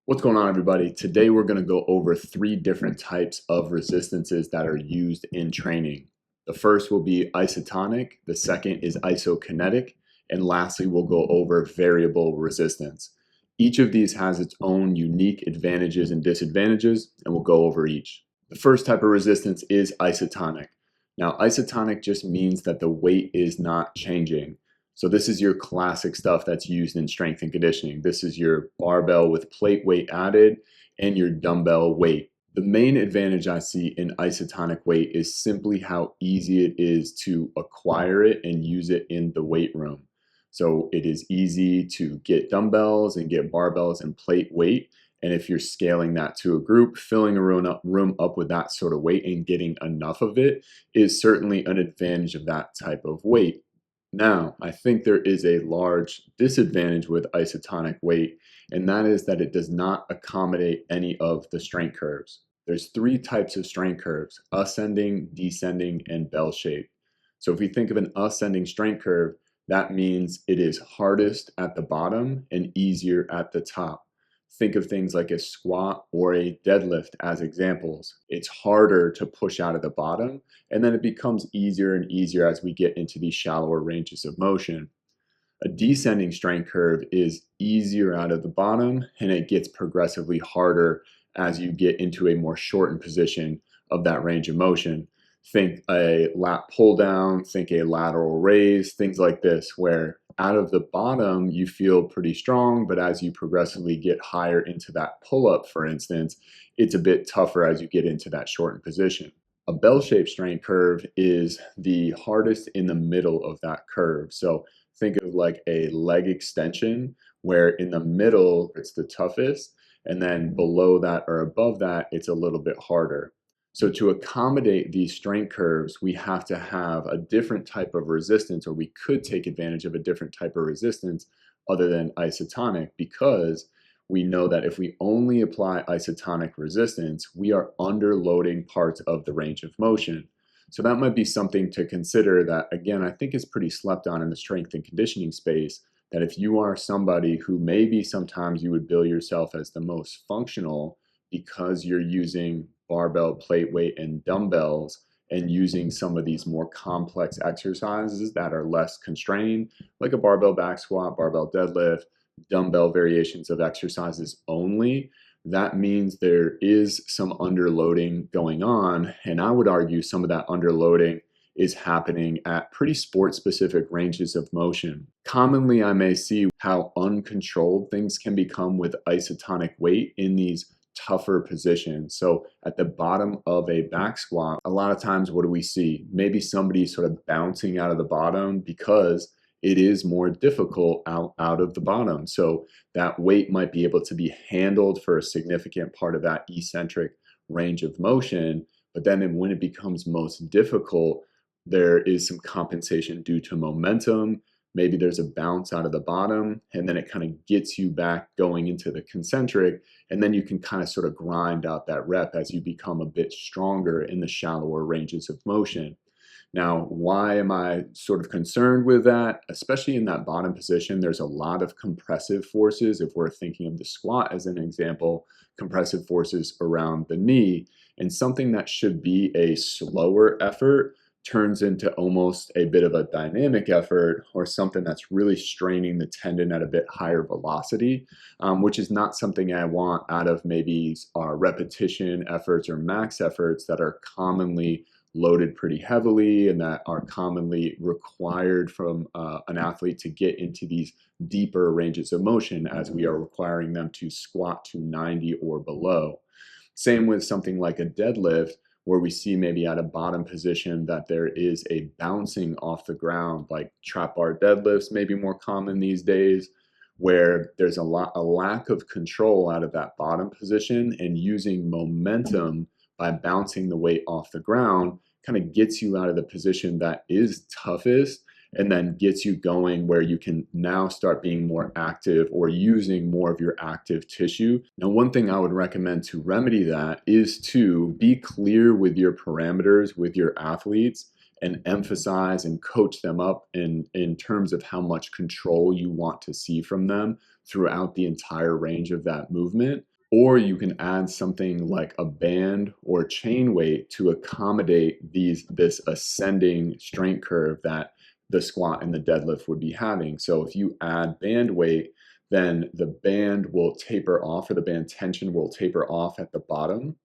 What's going on, everybody? Today we're going to go over three different types of resistances that are used in training. The first will be isotonic, the second is isokinetic, and lastly we'll go over variable resistance. Each of these has its own unique advantages and disadvantages, and we'll go over each. The first type of resistance is isotonic. Now, isotonic just means that the weight is not changing. So this is your classic stuff that's used in strength and conditioning. This is your barbell with plate weight added and your dumbbell weight. The main advantage I see in isotonic weight is simply how easy it is to acquire it and use it in the weight room. So it is easy to get dumbbells and get barbells and plate weight. And if you're scaling that to a group, filling a room up with that sort of weight and getting enough of it is certainly an advantage of that type of weight. Now, I think there is a large disadvantage with isotonic weight, and that is that it does not accommodate any of the strength curves. There's three types of strength curves: ascending, descending, and bell shape. So if we think of an ascending strength curve, that means it is hardest at the bottom and easier at the top. Think of things like a squat or a deadlift as examples. It's harder to push out of the bottom, and then it becomes easier and easier as we get into these shallower ranges of motion. A descending strength curve is easier out of the bottom, and it gets progressively harder as you get into a more shortened position of that range of motion. Think a lat pull down, think a lateral raise, things like this, where out of the bottom you feel pretty strong, but as you progressively get higher into that pull up, for instance, it's a bit tougher as you get into that shortened position. A bell-shaped strength curve is the hardest in the middle of that curve. So think of like a leg extension where in the middle it's the toughest, and then below that or above that it's a little bit harder. So to accommodate these strength curves, we have to have a different type of resistance, or we could take advantage of a different type of resistance other than isotonic, because we know that if we only apply isotonic resistance, we are underloading parts of the range of motion. So that might be something to consider that, again, I think is pretty slept on in the strength and conditioning space, that if you are somebody who maybe sometimes you would bill yourself as the most functional because you're using barbell, plate weight, and dumbbells, and using some of these more complex exercises that are less constrained, like a barbell back squat, barbell deadlift, dumbbell variations of exercises only, that means there is some underloading going on. And I would argue some of that underloading is happening at pretty sport specific ranges of motion. Commonly, I may see how uncontrolled things can become with isotonic weight in these tougher positions. So at the bottom of a back squat, a lot of times what do we see? Maybe somebody sort of bouncing out of the bottom because it is more difficult out of the bottom. So that weight might be able to be handled for a significant part of that eccentric range of motion. But then when it becomes most difficult, there is some compensation due to momentum. Maybe there's a bounce out of the bottom, and then it kind of gets you back going into the concentric, and then you can kind of sort of grind out that rep as you become a bit stronger in the shallower ranges of motion. Now, why am I sort of concerned with that? Especially in that bottom position, there's a lot of compressive forces. If we're thinking of the squat as an example, compressive forces around the knee, and something that should be a slower effort turns into almost a bit of a dynamic effort, or something that's really straining the tendon at a bit higher velocity, which is not something I want out of maybe our repetition efforts or max efforts that are commonly loaded pretty heavily and that are commonly required from an athlete to get into these deeper ranges of motion, as we are requiring them to squat to 90 or below. Same with something like a deadlift, where we see maybe at a bottom position that there is a bouncing off the ground, like trap bar deadlifts may be more common these days, where there's a lack of control out of that bottom position, and using momentum by bouncing the weight off the ground kind of gets you out of the position that is toughest, and then gets you going where you can now start being more active or using more of your active tissue. Now, one thing I would recommend to remedy that is to be clear with your parameters with your athletes and emphasize and coach them up in terms of how much control you want to see from them throughout the entire range of that movement. Or you can add something like a band or chain weight to accommodate this ascending strength curve that the squat and the deadlift would be having. So if you add band weight, then the band will taper off, or the band tension will taper off at the bottom.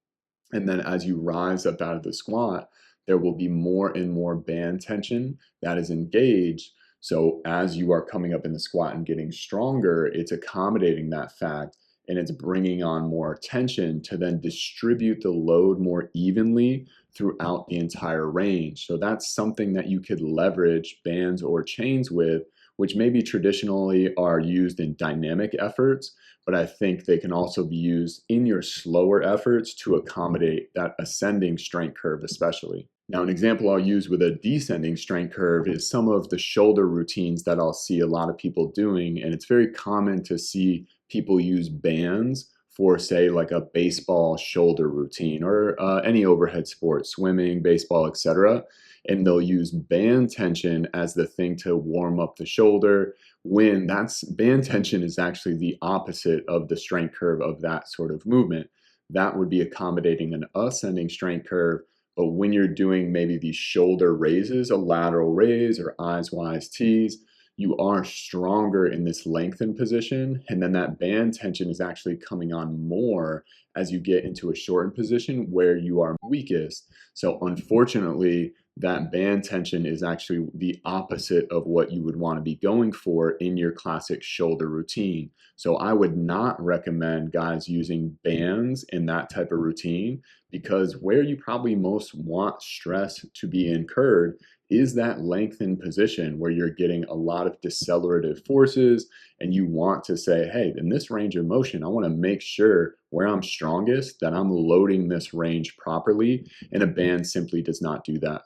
And then as you rise up out of the squat, there will be more and more band tension that is engaged. So as you are coming up in the squat and getting stronger, it's accommodating that fact, and it's bringing on more tension to then distribute the load more evenly throughout the entire range. So that's something that you could leverage bands or chains with, which maybe traditionally are used in dynamic efforts, but I think they can also be used in your slower efforts to accommodate that ascending strength curve especially. Now, an example I'll use with a descending strength curve is some of the shoulder routines that I'll see a lot of people doing, and it's very common to see people use bands for, say, like a baseball shoulder routine, or any overhead sport, swimming, baseball, etc. And they'll use band tension as the thing to warm up the shoulder, when that's band tension is actually the opposite of the strength curve of that sort of movement. That would be accommodating an ascending strength curve. But when you're doing maybe these shoulder raises, a lateral raise or eyes wise tees, you are stronger in this lengthened position. And then that band tension is actually coming on more as you get into a shortened position where you are weakest. So unfortunately, that band tension is actually the opposite of what you would want to be going for in your classic shoulder routine. So I would not recommend guys using bands in that type of routine, because where you probably most want stress to be incurred is that lengthened position where you're getting a lot of decelerative forces, and you want to say, hey, in this range of motion, I want to make sure where I'm strongest that I'm loading this range properly, and a band simply does not do that.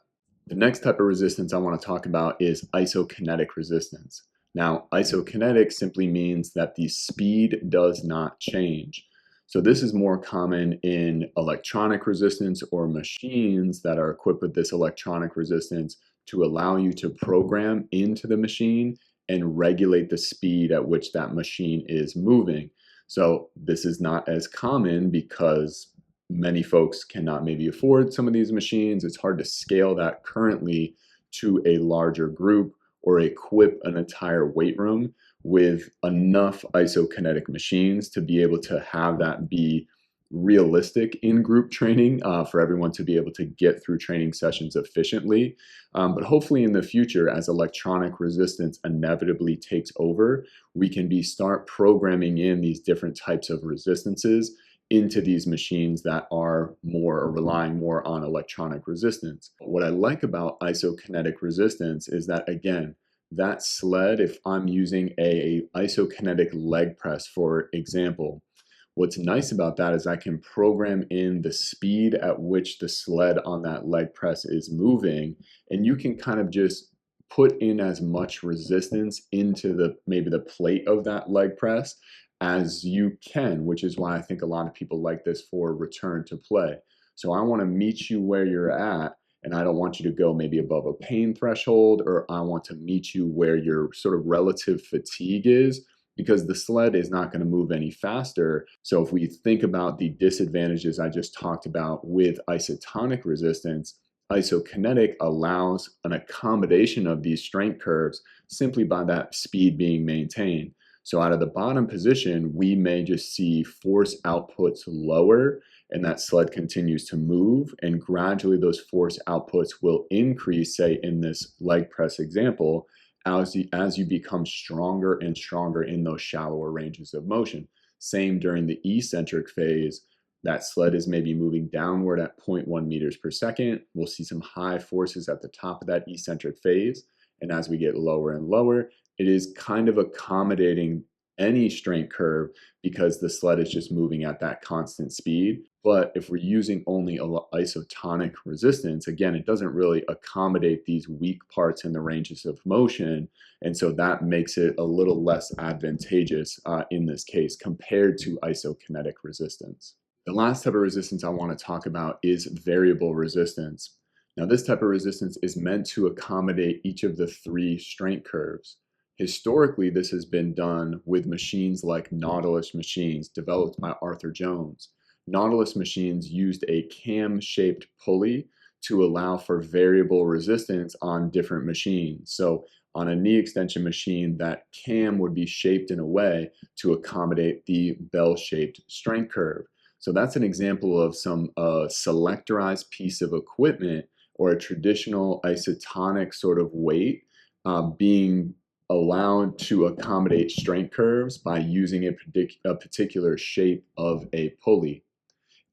The next type of resistance I want to talk about is isokinetic resistance. Now, isokinetic simply means that the speed does not change. So this is more common in electronic resistance, or machines that are equipped with this electronic resistance to allow you to program into the machine and regulate the speed at which that machine is moving. So this is not as common because many folks cannot maybe afford some of these machines. It's hard to scale that currently to a larger group, or equip an entire weight room with enough isokinetic machines to be able to have that be realistic in group training, for everyone to be able to get through training sessions efficiently. But hopefully in the future, as electronic resistance inevitably takes over, we can start programming in these different types of resistances into these machines that are more, or relying more on electronic resistance. What I like about isokinetic resistance is that, again, that sled, if I'm using a isokinetic leg press, for example, what's nice about that is I can program in the speed at which the sled on that leg press is moving, and you can kind of just put in as much resistance into maybe the plate of that leg press as you can, which is why I think a lot of people like this for return to play. So I want to meet you where you're at, and I don't want you to go maybe above a pain threshold, or I want to meet you where your sort of relative fatigue is, because the sled is not going to move any faster. So if we think about the disadvantages I just talked about with isotonic resistance, isokinetic allows an accommodation of these strength curves simply by that speed being maintained. So out of the bottom position, we may just see force outputs lower, and that sled continues to move, and gradually those force outputs will increase, say in this leg press example, as you become stronger and stronger in those shallower ranges of motion. Same during the eccentric phase, that sled is maybe moving downward at 0.1 meters per second. We'll see some high forces at the top of that eccentric phase, and as we get lower and lower, it is kind of accommodating any strength curve because the sled is just moving at that constant speed. But if we're using only isotonic resistance, again, it doesn't really accommodate these weak parts in the ranges of motion. And so that makes it a little less advantageous in this case compared to isokinetic resistance. The last type of resistance I want to talk about is variable resistance. Now, this type of resistance is meant to accommodate each of the three strength curves. Historically, this has been done with machines like Nautilus machines developed by Arthur Jones. Nautilus machines used a cam-shaped pulley to allow for variable resistance on different machines. So on a knee extension machine, that cam would be shaped in a way to accommodate the bell-shaped strength curve. So that's an example of some selectorized piece of equipment or a traditional isotonic sort of weight being allowed to accommodate strength curves by using a particular shape of a pulley.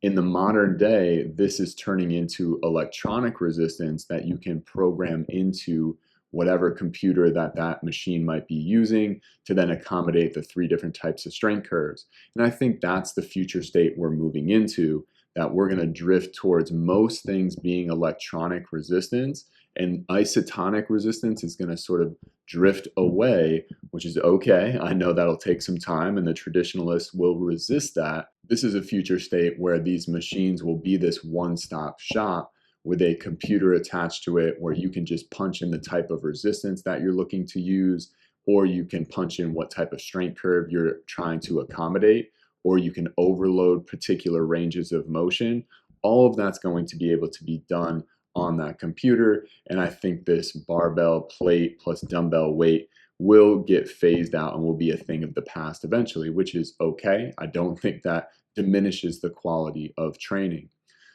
In the modern day, this is turning into electronic resistance that you can program into whatever computer that machine might be using to then accommodate the three different types of strength curves. And I think that's the future state we're moving into, that we're going to drift towards most things being electronic resistance, and isotonic resistance is going to sort of drift away, which is okay. I know that'll take some time and the traditionalists will resist that. This is a future state where these machines will be this one-stop shop with a computer attached to it where you can just punch in the type of resistance that you're looking to use, or you can punch in what type of strength curve you're trying to accommodate, or you can overload particular ranges of motion. All of that's going to be able to be done on that computer. And I think this barbell plate plus dumbbell weight will get phased out and will be a thing of the past eventually, which is okay. I don't think that diminishes the quality of training.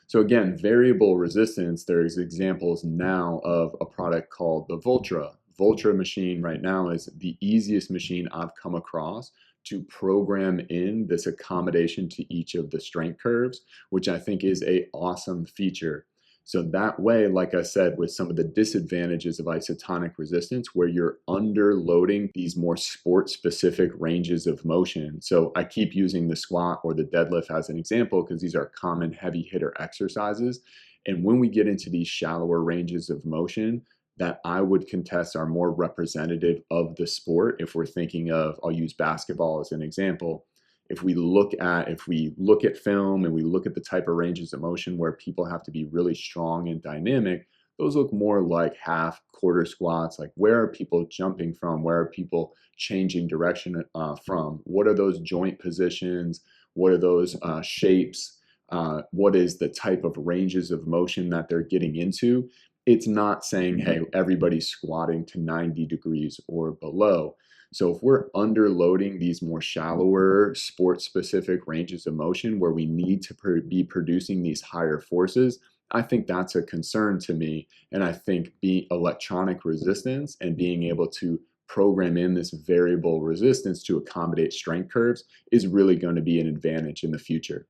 So again, variable resistance, there's examples now of a product called the Voltra. Voltra machine right now is the easiest machine I've come across to program in this accommodation to each of the strength curves, which I think is an awesome feature. So that way, like I said, with some of the disadvantages of isotonic resistance, where you're underloading these more sport-specific ranges of motion. So I keep using the squat or the deadlift as an example because these are common heavy hitter exercises. And when we get into these shallower ranges of motion, that I would contest are more representative of the sport. If we're thinking of, I'll use basketball as an example. If we look at film and we look at the type of ranges of motion where people have to be really strong and dynamic, those look more like half, quarter squats. Like, where are people jumping from? Where are people changing direction from? What are those joint positions? What are those shapes? What is the type of ranges of motion that they're getting into? It's not saying, hey, everybody's squatting to 90 degrees or below. So if we're underloading these more shallower sport-specific ranges of motion where we need to be producing these higher forces, I think that's a concern to me. And I think electronic resistance and being able to program in this variable resistance to accommodate strength curves is really going to be an advantage in the future.